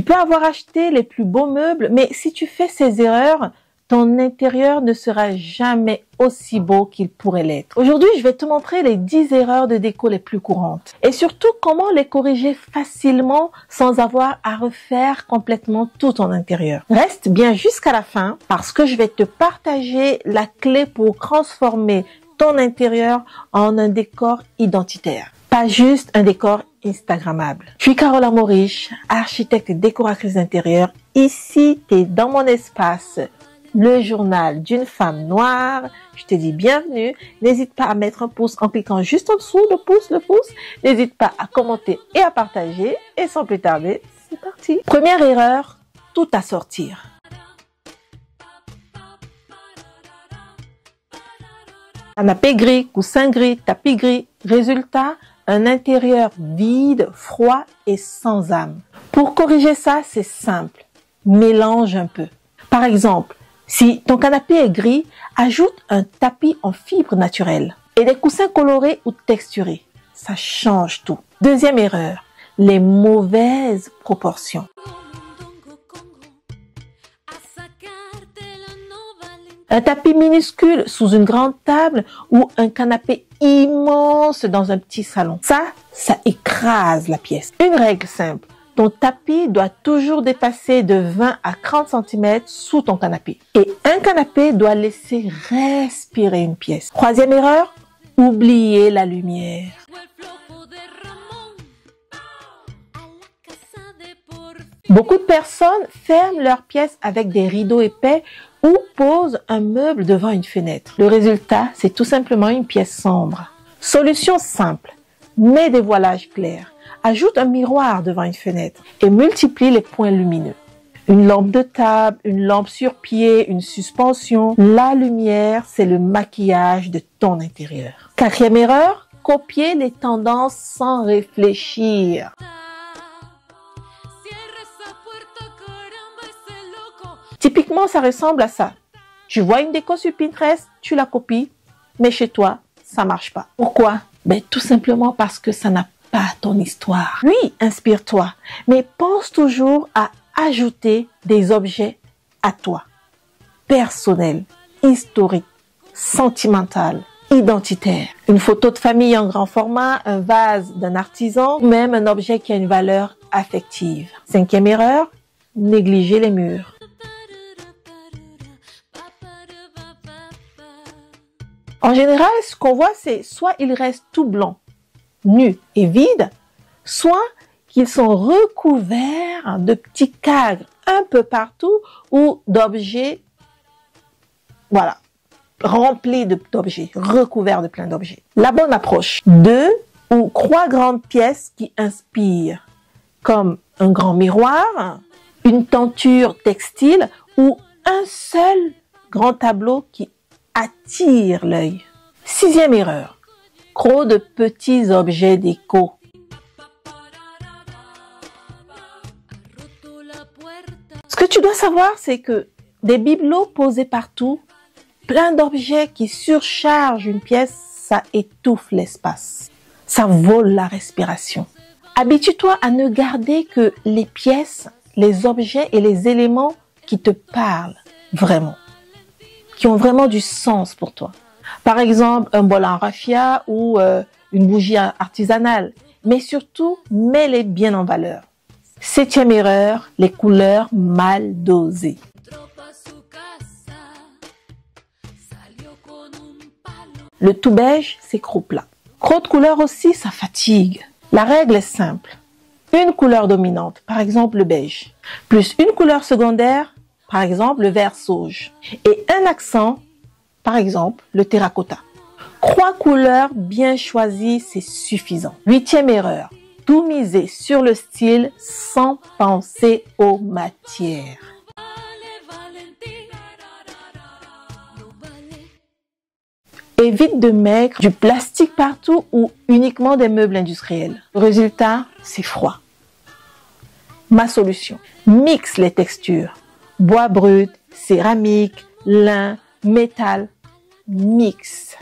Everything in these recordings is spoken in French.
Tu peux avoir acheté les plus beaux meubles, mais si tu fais ces erreurs, ton intérieur ne sera jamais aussi beau qu'il pourrait l'être. Aujourd'hui, je vais te montrer les 10 erreurs de déco les plus courantes et surtout comment les corriger facilement sans avoir à refaire complètement tout ton intérieur. Reste bien jusqu'à la fin parce que je vais te partager la clé pour transformer ton intérieur en un décor identitaire. Pas juste un décor instagrammable. Je suis Carole Armoriche, architecte et décoratrice d'intérieur. Ici, tu es dans mon espace, le journal d'une femme noire. Je te dis bienvenue. N'hésite pas à mettre un pouce en cliquant juste en dessous, le pouce. N'hésite pas à commenter et à partager. Et sans plus tarder, c'est parti. Première erreur, tout assortir. Canapé gris, coussin gris, tapis gris. Résultat, un intérieur vide, froid et sans âme. Pour corriger ça, c'est simple. Mélange un peu. Par exemple, si ton canapé est gris, ajoute un tapis en fibre naturelle et des coussins colorés ou texturés. Ça change tout. Deuxième erreur, les mauvaises proportions. Un tapis minuscule sous une grande table ou un canapé immense dans un petit salon. Ça écrase la pièce. Une règle simple. Ton tapis doit toujours dépasser de 20 à 30 cm sous ton canapé. Et un canapé doit laisser respirer une pièce. Troisième erreur, oublier la lumière. Beaucoup de personnes ferment leur pièce avec des rideaux épais ou posent un meuble devant une fenêtre. Le résultat, c'est tout simplement une pièce sombre. Solution simple, mets des voilages clairs. Ajoute un miroir devant une fenêtre et multiplie les points lumineux. Une lampe de table, une lampe sur pied, une suspension. La lumière, c'est le maquillage de ton intérieur. Quatrième erreur, copier les tendances sans réfléchir. Typiquement, ça ressemble à ça. Tu vois une déco sur Pinterest, tu la copies, mais chez toi, ça marche pas. Pourquoi? Tout simplement parce que ça n'a pas ton histoire. Oui, inspire-toi, mais pense toujours à ajouter des objets à toi. Personnels, historiques, sentimentaux, identitaires. Une photo de famille en grand format, un vase d'un artisan, ou même un objet qui a une valeur affective. Cinquième erreur, négliger les murs. En général, ce qu'on voit, c'est soit ils restent tout blancs, nus et vides, soit qu'ils sont recouverts de petits cadres un peu partout ou d'objets, voilà, remplis d'objets, recouverts de plein d'objets. La bonne approche, 2 ou 3 grandes pièces qui inspirent, comme un grand miroir, une tenture textile ou un seul grand tableau qui attire l'œil. Sixième erreur, trop de petits objets déco. Ce que tu dois savoir, c'est que des bibelots posés partout, plein d'objets qui surchargent une pièce, ça étouffe l'espace. Ça vole la respiration. Habitue-toi à ne garder que les pièces, les objets et les éléments qui te parlent vraiment, qui ont vraiment du sens pour toi. Par exemple, un bol en raffia ou une bougie artisanale. Mais surtout, mets-les bien en valeur. Septième erreur, les couleurs mal dosées. Le tout beige, c'est trop plat. Trop de couleurs aussi, ça fatigue. La règle est simple. Une couleur dominante, par exemple le beige, plus une couleur secondaire, par exemple le vert sauge, et un accent, par exemple le terracotta. 3 couleurs bien choisies, c'est suffisant. Huitième erreur, tout miser sur le style sans penser aux matières. Évite de mettre du plastique partout ou uniquement des meubles industriels. Le résultat, c'est froid. Ma solution, mixe les textures. Bois brut, céramique, lin, métal, mixe.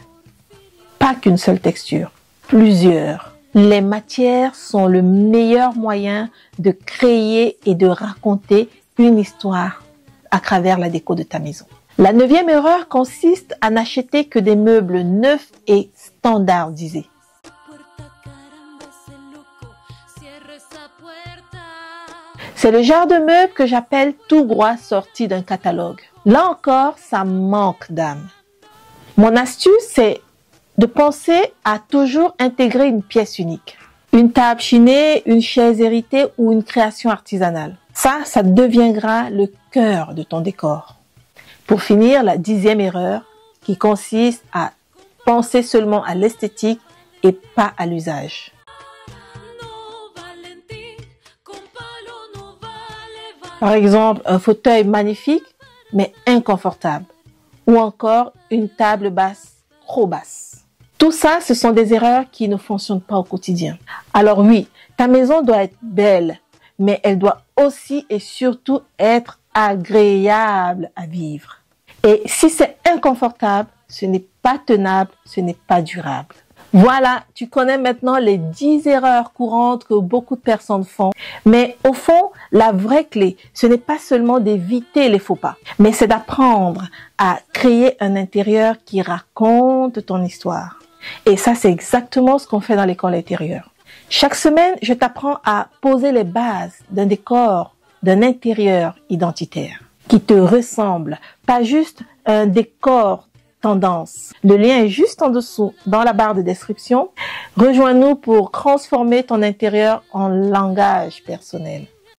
Pas qu'une seule texture, plusieurs. Les matières sont le meilleur moyen de créer et de raconter une histoire à travers la déco de ta maison. La 9e erreur consiste à n'acheter que des meubles neufs et standardisés. C'est le genre de meuble que j'appelle tout droit sorti d'un catalogue. Là encore, ça manque d'âme. Mon astuce, c'est de penser à toujours intégrer une pièce unique. Une table chinée, une chaise héritée ou une création artisanale. Ça deviendra le cœur de ton décor. Pour finir, la 10e erreur qui consiste à penser seulement à l'esthétique et pas à l'usage. Par exemple, un fauteuil magnifique mais inconfortable. Ou encore une table basse trop basse. Tout ça, ce sont des erreurs qui ne fonctionnent pas au quotidien. Alors oui, ta maison doit être belle, mais elle doit aussi et surtout être agréable à vivre. Et si c'est inconfortable, ce n'est pas tenable, ce n'est pas durable. Voilà, tu connais maintenant les 10 erreurs courantes que beaucoup de personnes font. Mais au fond, la vraie clé, ce n'est pas seulement d'éviter les faux pas, mais c'est d'apprendre à créer un intérieur qui raconte ton histoire. Et ça, c'est exactement ce qu'on fait dans l'école intérieure. Chaque semaine, je t'apprends à poser les bases d'un décor, d'un intérieur identitaire qui te ressemble, pas juste un décor tendance. Le lien est juste en dessous, dans la barre de description. Rejoins-nous pour transformer ton intérieur en langage personnel.